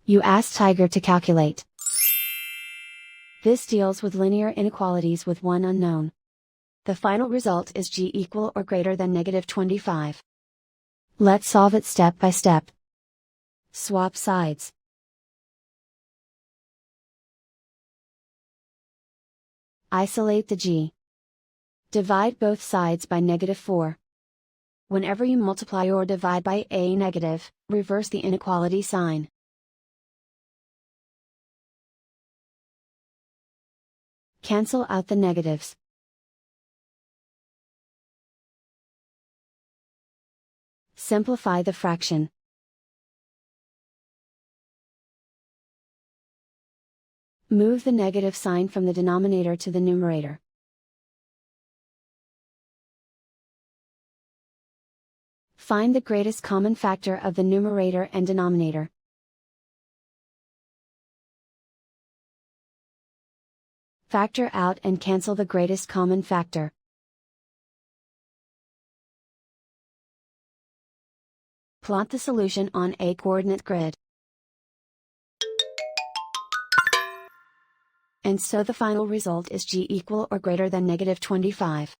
You ask Tiger to calculate. This deals with linear inequalities with one unknown. The final result is g equal or greater than -25. Let's solve it step by step. Swap sides. Isolate the g. Divide both sides by -4. Whenever you multiply or divide by a negative, reverse the inequality sign. Cancel out the negatives. Simplify the fraction. Move the negative sign from the denominator to the numerator. Find the greatest common factor of the numerator and denominator. Factor out and cancel the greatest common factor. Plot the solution on a coordinate grid. And so the final result is g equal or greater than -25.